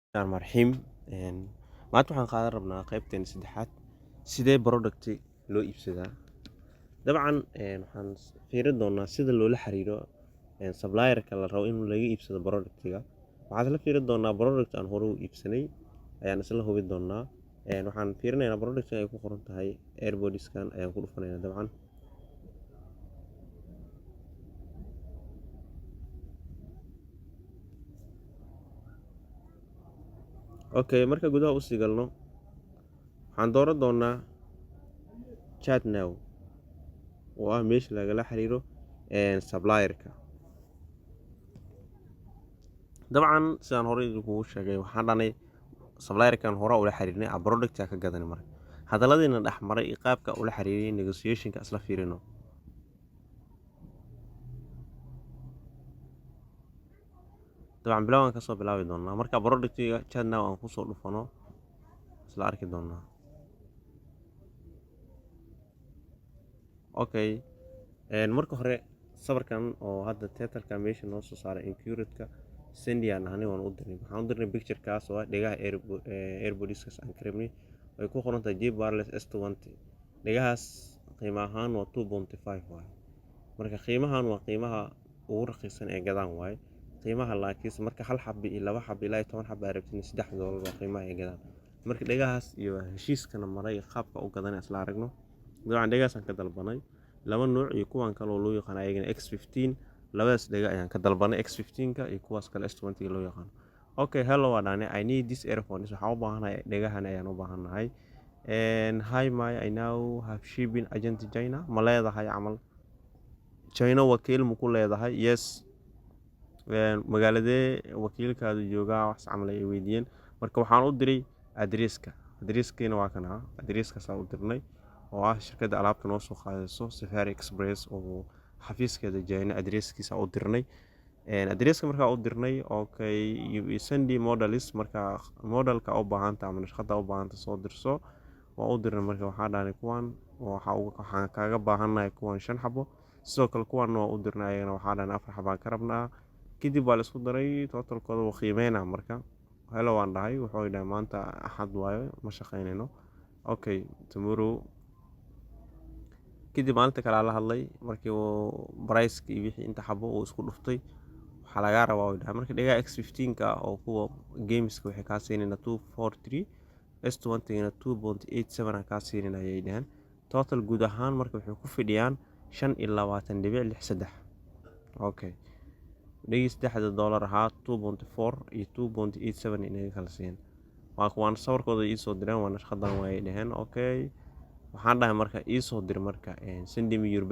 Bismillaahi Raxmaaniir Raxiim. Maanta waxaan qaadan rabnaa qaybteena saddexaad sidee product loo iibsadaa. Dabcan waxaan fiirin doonaa sida loola xiriiro supplier-ka la rabo in laga iibsado product-ga. Waxaan isla fiirin doonaa product aan hore u iibsanay ayaan isla hubin doonaa. Waxaan fiirinaynaa product ay ku qoran tahay AirPods-kan ayaan ku dhufanaynaa dabcan. Okay, marka gudaha u sii galno waxaan dooran doonaa chat now oo ah meesha lagala xiriiro supplier-ka. dabcan sidaan hore idinkugu sheegay waxaan dhanay supplier-kan hore ula xiriirnay product-ka ka gadanay marka hadaladiina dhex maray iyo qaabka ula xiriiray negotiation-ka isla fiirino. dabcan bilowgan ka soo bilaabi doonaa marka product-ga chat now aan ku soo dhufano isla arki doonaa. Okay, marka hore sawirkan oo hadda title-ka meesha noo soo saaray include-ka sendian ahani waan u dirnay. waxaan u dirnay picture-kaas oo ah dhegaha AirPods-kaas aan ka rabnay ay ku qoran tahay JBL Wireless S20. dhegahaas qiimo ahaan waa 2.5 waaye. marka qiimahan waa qiimaha ugu raqiisan ee gadaan waaye. qiimaha laakiinse marka hal xabbi iyo laba xabbi ilaa 10 xabbi aad rabtin $3 waa qiimaha ay gadaan. marka dhegahaas iyo heshiiskana maray qaabka u gadanay isla aragno. dabcan dhegahaas aan ka dalbanay laba nooc iyo kuwan kale oo loo yaqaan ayagana X15. labadaas dhega ayaan ka dalbanay X15-ka iyo kuwaas kale S20-ga loo yaqaan. Okay, hello waa dhane I need this earphones. waxaan u baahanahay dhegahan ayaan u baahanahay. Hi my I now have shipping agent China. ma leedahay camal China wakiil ma ku leedahay? Yes. magaaladee wakiilkaadu joogaa wax camal ay weydiiyeen. marka waxaan u diray adresskiina waa kana adreskaas aan u dirnay oo ah shirkadda alaabta noo soo qaadayso Safari Express oo xafiiskeeda China adreskiisa u dirnay. adreska markaa u dirnay okay you send models marka modelka u baahanta ama nashqada u baahanta soo dirso waa u dirnay. marka waxaa dhaanay kuwan waxaan kaaga baahanahay kuwan 5 xabo sidoo kale kuwan waa u dirnay ayagana waxaa dhaanay 4 xabo ka rabnaa. kadib waa la isku daray totalkooda waa qiimeynaa. marka hello waan dhahay wuxuu yidhahay maanta axad waayo ma shaqaynayno. okay tomorrow. kadib maalinta kale la hadlay markii uu price-ka iyo wixii inta xabo uu isku dhuftay waxaa laga rabaa uu dhahay marka dhegaha X15-ka oo kuwa gameska waxay ka siinayna 243 S20-gana 2.87 aan ka siinayna ayay dhahan. total guud ahaan marka waxay ku fidhiyaan 25.63. okay dhegis $3 ahaa 2.4 iyo 2.87 inay kala siiyeen. waa kuwaan sawirkooda ii soo direen waa nashqadan way dhaheen. okay waxaan dhahay marka ii soo dir marka send me your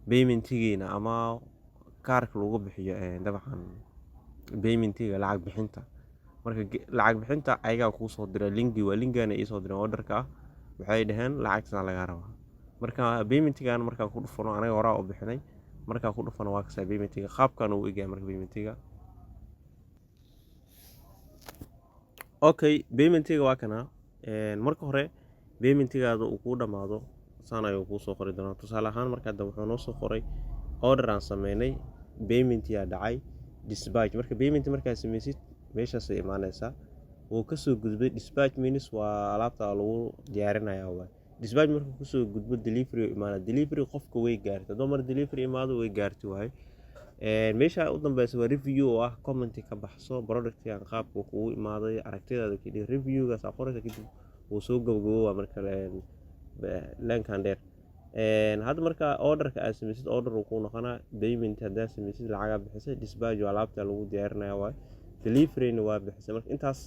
payment-giina ama kaarka lagu bixiyo dabcan payment-ga lacag bixinta. marka lacag bixinta ayagaa kuu soo diray linkigaana ii soo direen orderka ah waxay dhaheen lacagtaas laga rabaa. marka payment-gaana markaa ku dhufano anaga horaa u bixinay markaa ku dhufano waa kasaa payment-ga qaabkan uu egyahay marka payment-ga. okay payment-ga waa kana marka hore payment-gaada uu kuu dhamaado saan ayuu kuu soo qori doonaa. tusaale ahaan marka hadda wuxuu noo soo qoray order aan sameynay payment yaa dhacay dispatch. marka payment markaa sameysid meeshaasay imaanaysaa wuu kasoo gudbay. dispatch means waa alaabta lagu diyaarinayaa waay. dispatch markuu kusoo gudbo delivery imaana delivery qofka way gaartay haddoo mar delivery imaado way gaartay waay. meesha u dambeysa waa review oo ah comment ka baxso product-kan qaabka kugu imaaday aragtidaada kadib review-gaas aad qoraysa kadib wuu soo gabagabooba marka leenkan dheer. hadda marka orderka aad sameysid order uu ku noqonaa payment haddaad sameysid lacagaa bixisay dispatch waa alaabta lagu diyaarinaya waay. delivery-na waa bixisay. marka intaas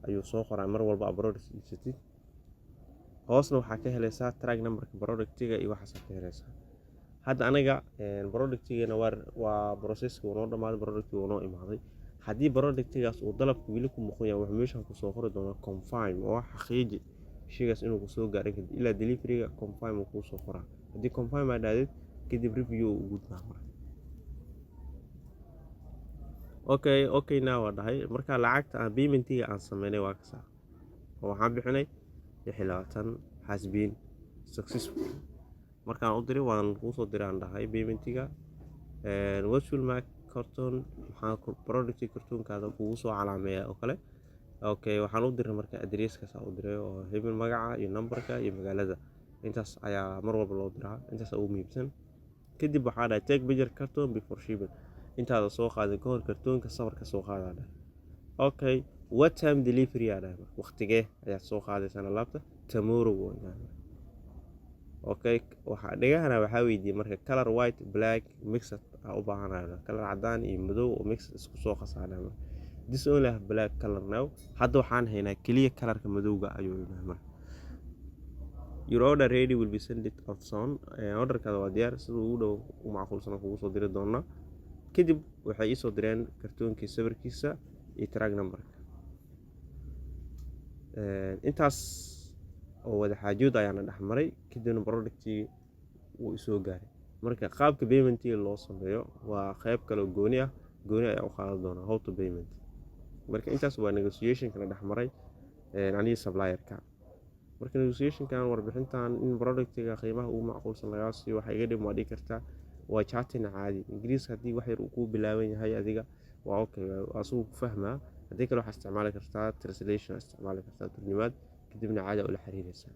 ayuu soo qoraa mar walba product iibsatid. hoosna waxaa ka helaysaa track numberka product-ga iyo waxaas ka helaysaa. hadda aniga product-gana waa process-ka uu noo dhamaaday product-ga uu noo imaaday. haddii product-gaas uu dalabka weli ku muuqan yahay wuxuu meeshan ku soo qori doonaa confirm oo xaqiiji shaygaas inuu ku soo gaaray kadib ilaa delivery-ga confirm uu kuu soo qoraa. haddii confirm aad dhahdid kadib review uu gudbaa marka. okay now waa dhahay marka lacagta aan payment-ga aan sameynay waa kasaa oo waxaan bixinay 26 has been successful. markaan u diray waan kuu soo diray aan dhahay payment-ga virtual mark kartoon maxaa product kartoonkaada kugu soo calaameeyaa oo kale. Okay, waxaan u diray marka addresskaas u diray oo hebel magaca iyo numberka iyo magaalada. Intaas ayaa mar walba loo diraa, intaas ugu muhiimsan. Kadib waxaa dhahay take picture carton before shipping. Intaada soo qaaday ka hor kartoonka sawirka soo qaadada. Okay, what time delivery ayaa dhahay waqtigee ayaa soo qaadaysan alaabta tomorrow. Okay, waxaa weydiiyey marka color white black mixed u baahanahay color cadaan iyo madow oo mixed isku soo qasaanay. This only have black color now. Hadda waxaan haynaa kaliya colorka madowga ayuu leeyahay marka. Your order ready will be sent it out soon. Orderkaada waa diyaar sidoo ugu dhow u macquulsan kugu soo diri doona. Kadib waxay ii soo direen kartoonkii sawirkiisa iyo track numberka. Intaas oo wada xaajood ayaana dhaxmaray kadibna productii uu soo gaaray. Marka qaabka payment-iga loo sameeyo waa qayb kale oo gooni ayaa u qaadan doona how to payment. Marka intaas waa negotiation kala dhaxmaray aniga supplier-ka. Marka negotiation-kan warbixintan in productiga qiimaha ugu macquulsan laga siiyo waxa iga dhib ma dhigi kartaa waa chatting caadi. Ingiriiska hadii wax yar uu ku bilaaban yahay adiga waa okay asuu ku fahmaa. Hadii kale waxa isticmaali kartaa translation isticmaali kartaa turjumaad kadibna caadi u la xiriiraysa.